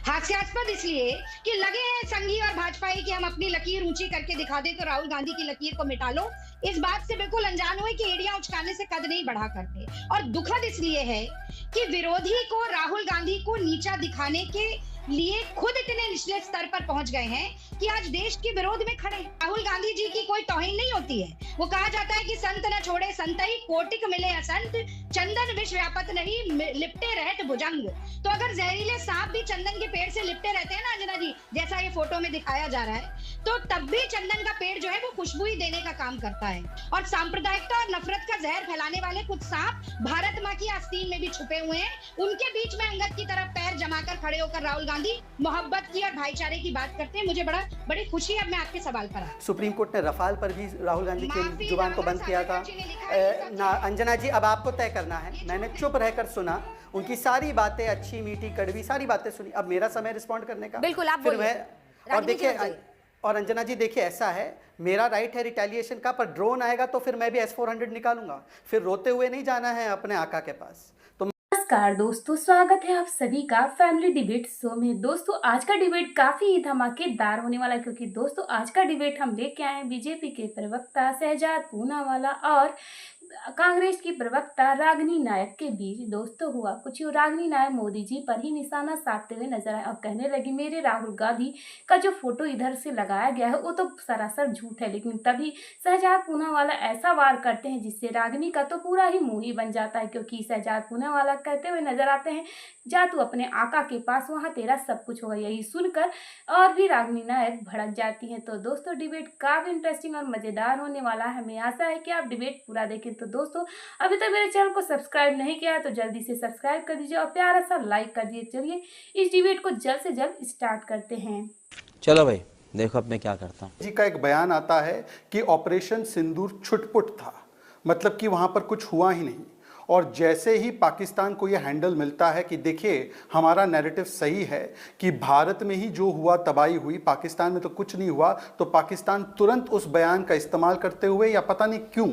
हास्यास्पद इसलिए कि लगे हैं संघी और भाजपाई कि हम अपनी लकीर ऊंची करके दिखा दे तो राहुल गांधी की लकीर को मिटा लो। इस बात से बिल्कुल अनजान हुए कि एड़ियां उचकाने से कद नहीं बढ़ा करते। और दुखद इसलिए है कि विरोधी को राहुल गांधी को नीचा दिखाने के लिए खुद इतने निचले स्तर पर पहुंच गए हैं कि आज देश के विरोध में खड़े। राहुल गांधी जी की कोई तौहीन नहीं होती है। वो कहा जाता है कि संत न छोड़े संतई, कोटिक मिले असंत, चंदन विष व्यापत नहीं, लिपटे रहत भुजंग। तो अगर जहरीले सांप भी चंदन के पेड़ से लिपटे रहते हैं ना अंजना जी, जैसा ये फोटो में दिखाया जा रहा है, तो तब भी चंदन का पेड़ जो है वो खुशबू ही देने का काम करता है। और सांप्रदायिकता और नफरत का जहर फैलाने वाले कुछ सांप भारत माँ की आस्तीन में भी छुपे हुए हैं। उनके बीच में अंगद की तरफ पैर जमाकर खड़े होकर राहुल गांधी मोहब्बत की और भाईचारे की बात करते हैं। मुझे बड़ी खुशी है। अब मैं आपके सवाल पर आऊं। सुप्रीम कोर्ट ने रफाल पर भी राहुल गांधी की जुबान को बंद किया था। अंजना जी, अब आपको तय करना है। मैंने चुप रहकर सुना, उनकी सारी बातें अच्छी मीठी कड़वी सारी बातें सुनी। अब मेरा समय रिस्पॉन्ड करने का। बिल्कुल, आप बोलिए। और देखिए, और अंजना जी देखिए, ऐसा है, मेरा राइट है रिटेलिएशन का, पर ड्रोन आएगा तो फिर मैं भी S-400 निकालूंगा। फिर रोते हुए नहीं जाना है अपने आका के पास। तो नमस्कार दोस्तों, स्वागत है आप सभी का फैमिली डिबेट शो में। दोस्तों आज का डिबेट काफी ही धमाकेदार होने वाला है, क्योंकि दोस्तों आज का डिबेट हम लेके आए हैं बीजेपी के प्रवक्ता शहजाद पूनावाला और कांग्रेस की प्रवक्ता रागिनी नायक के बीच। दोस्तों हुआ कुछ रागिनी नायक मोदी जी पर ही निशाना साधते हुए नजर आए और कहने लगी मेरे राहुल गांधी का जो फोटो इधर से लगाया गया है वो तो सरासर झूठ है। लेकिन तभी शहजाद पूनावाला ऐसा वार करते हैं जिससे रागिनी का तो पूरा ही मुंह ही बन जाता है, क्योंकि शहजाद पूनावाला कहते हुए नजर आते हैं जा तू अपने आका के पास, वहाँ तेरा सब कुछ होगा। यही सुनकर और भी रागिनी नायक भड़क जाती हैं। तो दोस्तों डिबेट काफी इंटरेस्टिंग और मजेदार होने वाला है। हमें आशा है कि आप डिबेट पूरा देखें। तो दोस्तों अभी तक मेरे चैनल को सब्सक्राइब नहीं किया है तो जल्दी से सब्सक्राइब कर दीजिए और प्यारा सा लाइक कर दीजिए। चलिए इस डिबेट को जल्द से जल्द स्टार्ट करते हैं। चलो भाई, देखो अब मैं क्या करता हूँ। जी का एक बयान आता है कि ऑपरेशन सिंदूर छुटपुट था, मतलब कि वहां पर कुछ हुआ ही नहीं। और जैसे ही पाकिस्तान को यह हैंडल मिलता है कि देखिए हमारा नैरेटिव सही है कि भारत में ही जो हुआ तबाही हुई, पाकिस्तान में तो कुछ नहीं हुआ, तो पाकिस्तान तुरंत उस बयान का इस्तेमाल करते हुए या पता नहीं क्यों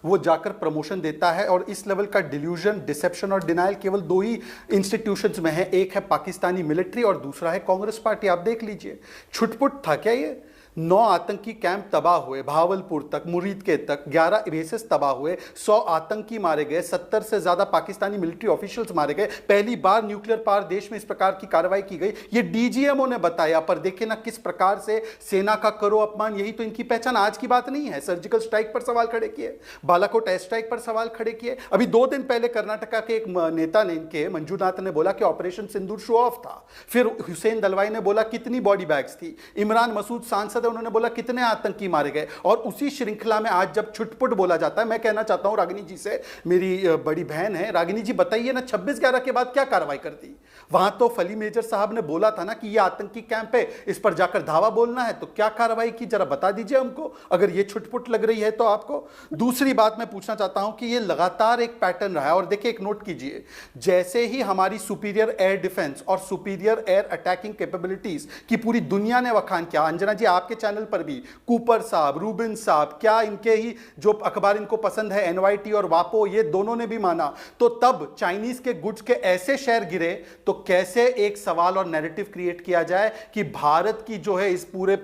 वो जाकर प्रमोशन देता है। और इस लेवल का डिल्यूजन, डिसेप्शन और डिनाइल केवल दो ही इंस्टीट्यूशंस में है, एक है पाकिस्तानी मिलिट्री और दूसरा है कांग्रेस पार्टी। आप देख लीजिए, छुटपुट था क्या ये? 9 आतंकी कैंप तबाह हुए, भावलपुर तक, मुरीद के तक 11 बेसेस तबाह हुए, 100 आतंकी मारे गए, 70 से ज्यादा पाकिस्तानी मिलिट्री ऑफिशियल्स मारे गए। पहली बार न्यूक्लियर पावर देश में इस प्रकार की कार्रवाई की गई, ये डीजीएमओ ने बताया। पर देखिए ना किस प्रकार से सेना का करो अपमान, यही तो इनकी पहचान। आज की बात नहीं है, सर्जिकल स्ट्राइक पर सवाल खड़े किए, बालाकोट एयर स्ट्राइक पर सवाल खड़े किए। अभी 2 दिन पहले कर्नाटका के एक नेता ने, इनके मंजूनाथ ने बोला कि ऑपरेशन सिंदूर शो ऑफ था। फिर हुसैन दलवाई ने बोला कितनी बॉडी बैग्स थी। इमरान मसूद सांसद है, उन्होंने बोला कितने आतंकी मारे गए। और उसी श्रृंखला में आज जब छुटपुट बोला जाता है, मैं कहना चाहता हूं रागिनी जी से, मेरी बड़ी बहन है, रागिनी जी बताइए ना 26/11 के बाद क्या कार्रवाई कर दी? वहां तो फली मेजर साहब ने बोला था ना कि ये आतंकी कैंप है, इस पर जाकर धावा बोलना है, तो क्या कार्रवाई की जरा बता दीजिए हमको, अगर ये छुटपुट लग रही है तो आपको। दूसरी बात मैं पूछना चाहता हूं कि ये लगातार एक पैटर्न रहा है। और देखिए एक नोट कीजिए, जैसे ही हमारी सुपीरियर एयर डिफेंस और सुपीरियर एयर अटैकिंग कैपेबिलिटीज की पूरी दुनिया ने वखान किया, अंजना जी आपके चैनल पर भी कूपर साहब, रूबिन साहब, क्या इनके ही जो अखबार इनको पसंद है एनवाईटी और वापो, ये दोनों ने भी माना, तो तब चाइनीज के गुड्स के ऐसे शेयर गिरे, तो कैसे एक सवाल और नैरेटिव क्रिएट किया जाए कि भारत की जो है इस पूरे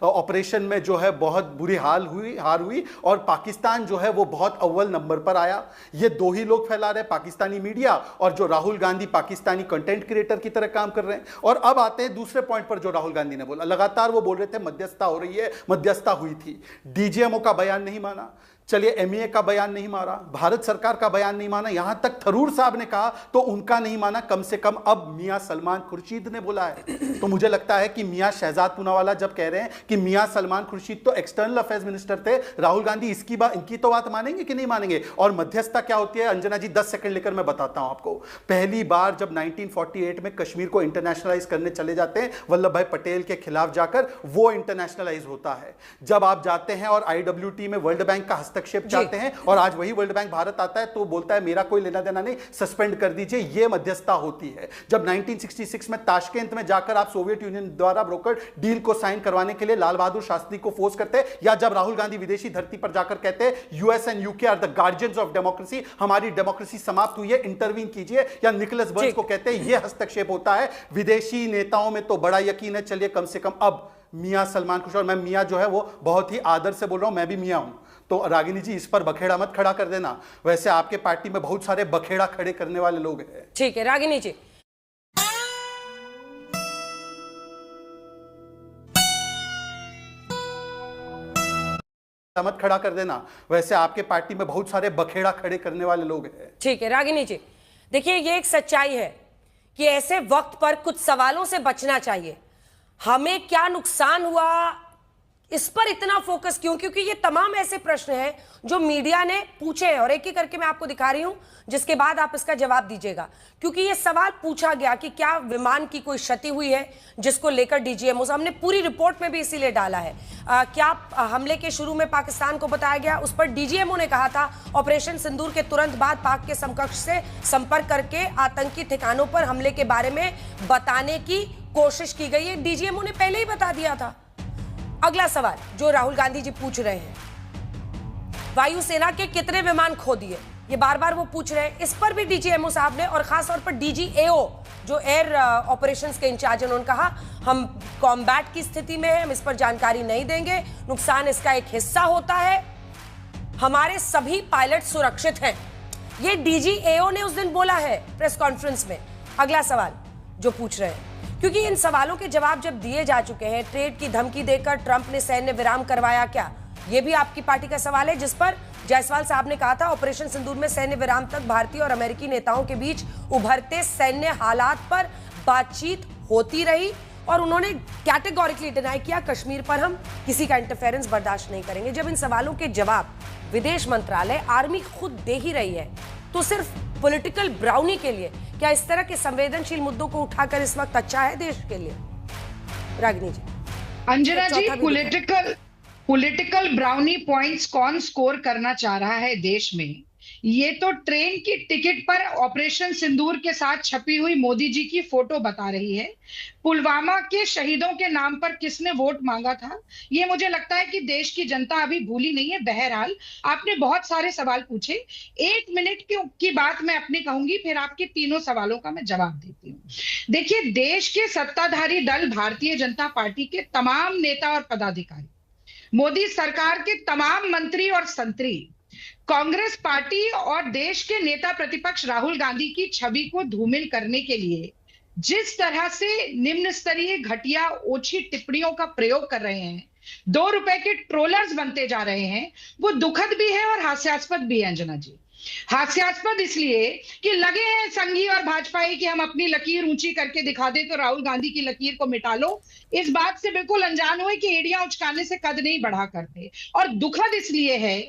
ऑपरेशन में जो है बहुत बुरी हार हुई और पाकिस्तान जो है वो बहुत अव्वल नंबर पर आया। ये दो ही लोग फैला रहे, पाकिस्तानी मीडिया और जो राहुल गांधी पाकिस्तानी कंटेंट क्रिएटर की तरह काम कर रहे हैं। और अब आते हैं दूसरे पॉइंट पर जो राहुल गांधी ने बोला, लगातार वो बोल रहे थे मध्यस्थता हो रही है, मध्यस्थता हुई थी, डीजीएमओ का बयान नहीं माना, चलिए एमईए का बयान नहीं माना, भारत सरकार का बयान नहीं माना, यहां तक थरूर साहब ने कहा तो उनका नहीं माना, कम से कम अब मियां सलमान खुर्शीद ने बोला है। तो मुझे लगता है कि मियां शहजाद पूनावाला जब कह रहे हैं कि मियां सलमान खुर्शीद तो एक्सटर्नल अफेयर्स मिनिस्टर थे, राहुल गांधी इनकी तो बात मानेंगे कि नहीं मानेंगे? और मध्यस्थता क्या होती है अंजना जी, 10 सेकंड लेकर मैं बताता हूं आपको। पहली बार जब 1948 में कश्मीर को इंटरनेशनलाइज करने चले जाते हैं वल्लभ भाई पटेल के खिलाफ जाकर, वो इंटरनेशनलाइज होता है। जब आप जाते हैं और IWT में वर्ल्ड बैंक का हस्तक्षेप चाहते हैं, और आज वही वर्ल्ड बैंक भारत आता है तो बोलता है मेरा कोई लेना देना नहीं, सस्पेंड कर दीजिए। ये मध्यस्थता होती है। जब 1966 में ताशकेंत में जाकर आप सोवियत यूनियन द्वारा ब्रोकर डील को साइन करवाने के लिए लाल बहादुर शास्त्री को फोर्स करते हैं, या जब राहुल गांधी विदेशी धरती पर जाकर कहते हैं US and UK are the guardians of democracy, हमारी डेमोक्रेसी समाप्त हुई है, इंटरवीन कीजिए, या निकोलस बर्न्स को कहते हैं, यह हस्तक्षेप होता है। विदेशी नेताओं में तो बड़ा यकीन है, चलिए कम से कम अब मियां सलमान खुश, और मैं मियां जो है वो बहुत ही आदर से बोल रहा हूं, मैं भी मियां हूं, तो रागिनी जी इस पर बखेड़ा मत खड़ा कर देना। वैसे आपके पार्टी में बहुत सारे बखेड़ा खड़े करने वाले लोग हैं। ठीक है रागिनी जी। मत खड़ा कर देना, वैसे आपके पार्टी में बहुत सारे बखेड़ा खड़े करने वाले लोग हैं। ठीक है रागिनी जी, देखिए ये एक सच्चाई है कि ऐसे वक्त पर कुछ सवालों से बचना चाहिए। हमें क्या नुकसान हुआ इस पर इतना फोकस क्यों? क्योंकि ये तमाम ऐसे प्रश्न हैं जो मीडिया ने पूछे हैं, और एक एक करके मैं आपको दिखा रही हूं, जिसके बाद आप इसका जवाब दीजिएगा। क्योंकि ये सवाल पूछा गया कि क्या विमान की कोई क्षति हुई है, जिसको लेकर डीजीएमओ, हमने पूरी रिपोर्ट में भी इसीलिए डाला है। क्या हमले के शुरू में पाकिस्तान को बताया गया, उस पर डीजीएमओ ने कहा था ऑपरेशन सिंदूर के तुरंत बाद पाक के समकक्ष से संपर्क करके आतंकी ठिकानों पर हमले के बारे में बताने की कोशिश की गई है। डीजीएमओ ने पहले ही बता दिया था। अगला सवाल जो राहुल गांधी जी पूछ रहे हैं, वायुसेना के कितने विमान खो दिए, ये बार बार वो पूछ रहे हैं। इस पर भी डीजीएमओ साहब ने, और खास तौर पर डीजीएओ जो एयर ऑपरेशंस के इंचार्ज हैं, उन्होंने कहा हम कॉम्बैट की स्थिति में हैं, हम इस पर जानकारी नहीं देंगे, नुकसान इसका एक हिस्सा होता है, हमारे सभी पायलट सुरक्षित हैं। ये डीजीएओ ने उस दिन बोला है प्रेस कॉन्फ्रेंस में। अगला सवाल जो पूछ रहे हैं, क्योंकि इन सवालों के जवाब जब दिए जा चुके हैं, ट्रेड की धमकी देकर ट्रंप ने सैन्य विराम करवाया क्या, यह भी आपकी पार्टी का सवाल है, जिस पर जायसवाल साहब ने कहा था ऑपरेशन सिंदूर में सैन्य विराम तक भारतीय और अमेरिकी नेताओं के बीच उभरते सैन्य हालात पर बातचीत होती रही, और उन्होंने कैटेगोरिकली डिनाई किया कश्मीर पर हम किसी का इंटरफेरेंस बर्दाश्त नहीं करेंगे। जब इन सवालों के जवाब विदेश मंत्रालय, आर्मी खुद दे ही रही है, तो सिर्फ पॉलिटिकल ब्राउनी के लिए क्या इस तरह के संवेदनशील मुद्दों को उठाकर इस वक्त अच्छा है देश के लिए? रागिनी जी। अंजना जी, पॉलिटिकल ब्राउनी पॉइंट्स कौन स्कोर करना चाह रहा है देश में? ये तो ट्रेन की टिकट पर ऑपरेशन सिंदूर के साथ छपी हुई मोदी जी की फोटो बता रही है। पुलवामा के शहीदों के नाम पर किसने वोट मांगा था, ये मुझे लगता है कि देश की जनता अभी भूली नहीं है। बहरहाल आपने बहुत सारे सवाल पूछे, 1 मिनट की बात मैं अपनी कहूंगी, फिर आपके तीनों सवालों का मैं जवाब देती हूँ। देखिए, देश के सत्ताधारी दल भारतीय जनता पार्टी के तमाम नेता और पदाधिकारी, मोदी सरकार के तमाम मंत्री और संतरी, कांग्रेस पार्टी और देश के नेता प्रतिपक्ष राहुल गांधी की छवि को धूमिल करने के लिए जिस तरह से निम्न स्तरीय घटिया ओछी टिप्पणियों का प्रयोग कर रहे हैं, 2 रुपए के ट्रोलर्स बनते जा रहे हैं, वो दुखद भी है और हास्यास्पद भी है। अंजना जी, हास्यास्पद इसलिए कि लगे हैं संघी और भाजपाई कि हम अपनी लकीर ऊंची करके दिखा दे तो राहुल गांधी की लकीर को मिटा लो। इस बात से बिल्कुल अनजान हुए कि एड़ियां उचकाने से कद नहीं बढ़ा करते। और दुखद इसलिए है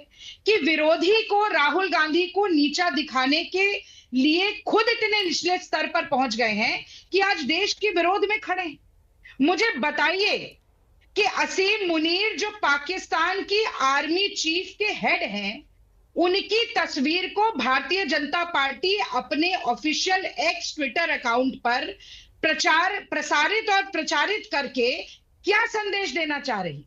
कि विरोधी को राहुल गांधी को नीचा दिखाने के लिए खुद इतने निचले स्तर पर पहुंच गए हैं कि आज देश के विरोध में खड़े। मुझे बताइए कि असीम मुनीर जो पाकिस्तान की आर्मी चीफ के हेड हैं, उनकी तस्वीर को भारतीय जनता पार्टी अपने ऑफिशियल एक्स ट्विटर अकाउंट पर प्रसारित और प्रचारित करके क्या संदेश देना चाह रही?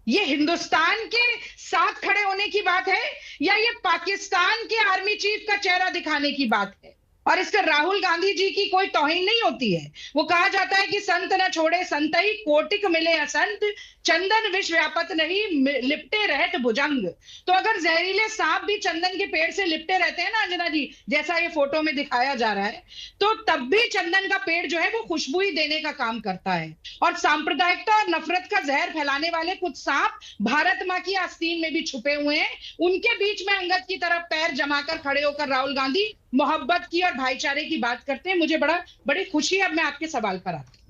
ये हिंदुस्तान के साथ खड़े होने की बात है या ये पाकिस्तान के आर्मी चीफ का चेहरा दिखाने की बात है? और इससे राहुल गांधी जी की कोई तौहीन नहीं होती है। वो कहा जाता है कि संत न छोड़े संतई, कोटिक मिले असंत, चंदन विष व्यापत नहीं, लिपटे रहत भुजंग। तो अगर जहरीले सांप भी चंदन के पेड़ से लिपटे रहते हैं ना अंजना जी, जैसा ये फोटो में दिखाया जा रहा है, तो तब भी चंदन का पेड़ जो है वो खुशबू ही देने का काम करता है। और सांप्रदायिकता और नफरत का जहर फैलाने वाले कुछ सांप भारत माँ की आस्तीन में भी छुपे हुए हैं। उनके बीच में अंगद की तरफ पैर जमाकर खड़े होकर राहुल गांधी मोहब्बत की और भाईचारे की बात करते हैं। मुझे बड़ी खुशी है। अब मैं आपके सवाल पर आती हूँ।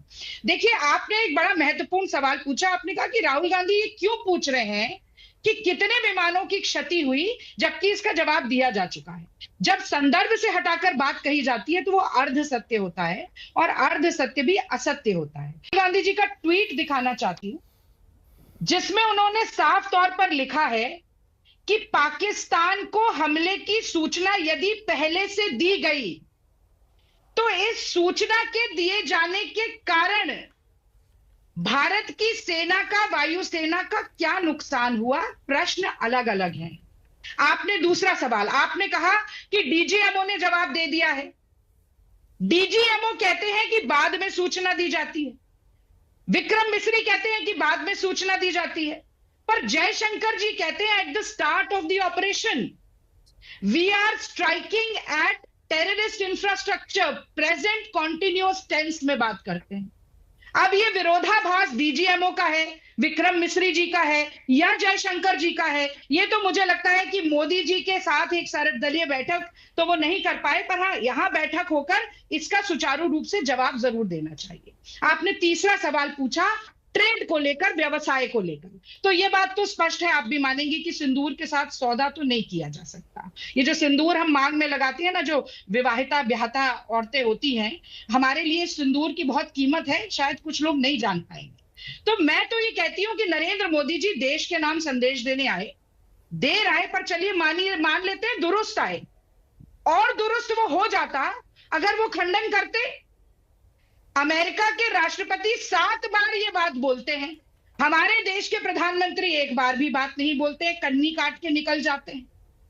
देखिए, आपने एक बड़ा महत्वपूर्ण सवाल पूछा। आपने कहा कि राहुल गांधी ये क्यों पूछ रहे हैं कि कितने विमानों की क्षति हुई, जबकि इसका जवाब दिया जा चुका है। जब संदर्भ से हटाकर बात कही जाती है तो वो अर्ध सत्य होता है और अर्ध सत्य भी असत्य होता है। गांधी जी का ट्वीट दिखाना चाहती हूं, जिसमें उन्होंने साफ तौर पर लिखा है कि पाकिस्तान को हमले की सूचना यदि पहले से दी गई तो इस सूचना के दिए जाने के कारण भारत की सेना का, वायुसेना का क्या नुकसान हुआ? प्रश्न अलग अलग हैं। आपने दूसरा सवाल, आपने कहा कि डीजीएमओ ने जवाब दे दिया है। डीजीएमओ कहते हैं कि बाद में सूचना दी जाती है, विक्रम मिस्री कहते हैं कि बाद में सूचना दी जाती है, पर जयशंकर जी कहते हैं at the start of the operation we are striking at terrorist infrastructure, present continuous tense में बात करते हैं। अब ये विरोधाभास डीजीएमओ का है, विक्रम मिस्री जी का है या जयशंकर जी का है, ये तो मुझे लगता है कि मोदी जी के साथ एक सर्वदलीय बैठक तो वो नहीं कर पाए, पर हाँ यहां बैठक होकर इसका सुचारू रूप से जवाब जरूर देना चाहिए। आपने तीसरा सवाल पूछा ट्रेड को लेकर, व्यवसाय को लेकर, तो ये बात तो स्पष्ट है, आप भी मानेंगे कि सिंदूर के साथ सौदा तो नहीं किया जा सकता। ये जो सिंदूर हम मांग में लगाते हैं ना, जो विवाहिता ब्याहता औरतें होती हैं, हमारे लिए सिंदूर की बहुत कीमत है, शायद कुछ लोग नहीं जान पाएंगे। तो मैं तो ये कहती हूं कि नरेंद्र मोदी जी देश के नाम संदेश देने आए, देर आए पर चलिए मान लेते हैं दुरुस्त आए, और दुरुस्त वो हो जाता अगर वो खंडन करते। अमेरिका के राष्ट्रपति 7 बार ये बात बोलते हैं, हमारे देश के प्रधानमंत्री एक बार भी बात नहीं बोलते, कन्नी काट के निकल जाते हैं।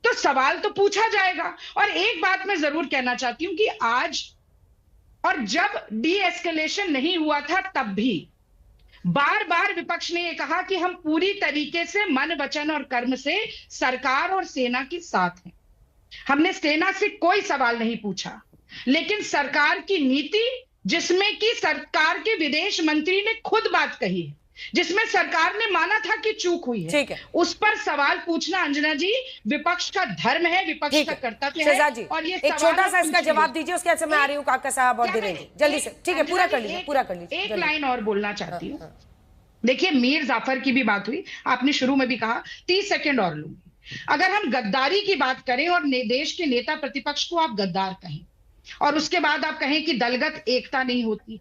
तो सवाल तो पूछा जाएगा। और एक बात मैं जरूर कहना चाहती हूं कि आज और जब डी एस्केलेशन नहीं हुआ था तब भी बार बार विपक्ष ने यह कहा कि हम पूरी तरीके से मन, वचन और कर्म से सरकार और सेना के साथ हैं। हमने सेना से कोई सवाल नहीं पूछा, लेकिन सरकार की नीति, जिसमें कि सरकार के विदेश मंत्री ने खुद बात कही है, जिसमें सरकार ने माना था कि चूक हुई है, उस पर सवाल पूछना अंजना जी विपक्ष का धर्म है, विपक्ष का कर्तव्य है। जी, और ये एक छोटा सा इसका जवाब दीजिए, उसके बाद से मैं आ रही हूँ काका साहब और धीरेन्द्र जी, जल्दी से। ठीक है, पूरा कर लीजिए। एक लाइन और बोलना चाहती हूँ। देखिए, मीर जाफर की भी बात हुई, आपने शुरू में भी कहा, 30 सेकंड और लूंगी। अगर हम गद्दारी की बात करें और देश के नेता प्रतिपक्ष को आप गद्दार कहें, और उसके बाद आप कहें कि दलगत एकता नहीं होती,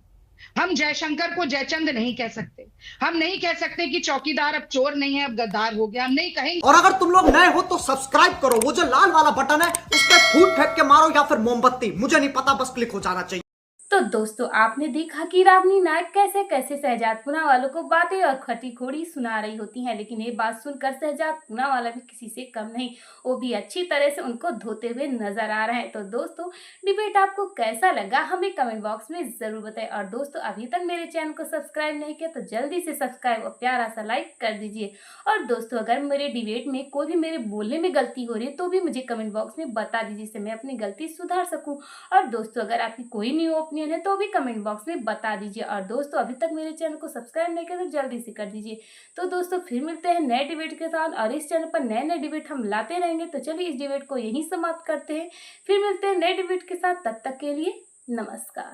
हम जयशंकर को जयचंद नहीं कह सकते, हम नहीं कह सकते कि चौकीदार अब चोर नहीं है अब गद्दार हो गया, हम नहीं कहेंगे। और अगर तुम लोग नए हो तो सब्सक्राइब करो, वो जो लाल वाला बटन है उस पर फूट फेंक के मारो या फिर मोमबत्ती, मुझे नहीं पता, बस क्लिक हो जाना चाहिए। तो दोस्तों, आपने देखा कि रागनी नायक कैसे कैसे शहजाद पूनावाला को बातें और खटी खोड़ी सुना रही होती हैं, लेकिन ये बात सुनकर शहजाद पूनावाला भी किसी से कम नहीं, वो भी अच्छी तरह से उनको धोते हुए नजर आ रहे हैं। तो दोस्तों, डिबेट आपको कैसा लगा हमें कमेंट बॉक्स में जरूर बताएं। और दोस्तों, अभी तक मेरे चैनल को सब्सक्राइब नहीं किया तो जल्दी से सब्सक्राइब और प्यारा सा लाइक कर दीजिए। और दोस्तों, अगर मेरे डिबेट में कोई भी मेरे बोलने में गलती हो रही है तो भी मुझे कमेंट बॉक्स में बता दीजिए, जिससे मैं अपनी गलती सुधार सकूँ। और दोस्तों, अगर आपकी कोई न्यू ओपिनियन है तो भी कमेंट बॉक्स में बता दीजिए। और दोस्तों, अभी तक मेरे चैनल को सब्सक्राइब नहीं किया तो जल्दी से कर दीजिए। तो दोस्तों, फिर मिलते हैं नए डिबेट के साथ, और इस चैनल पर नए नए डिबेट हम लाते रहेंगे। तो चलिए इस डिबेट को यहीं समाप्त करते हैं, फिर मिलते हैं नए डिबेट के साथ, तब तक के लिए नमस्कार।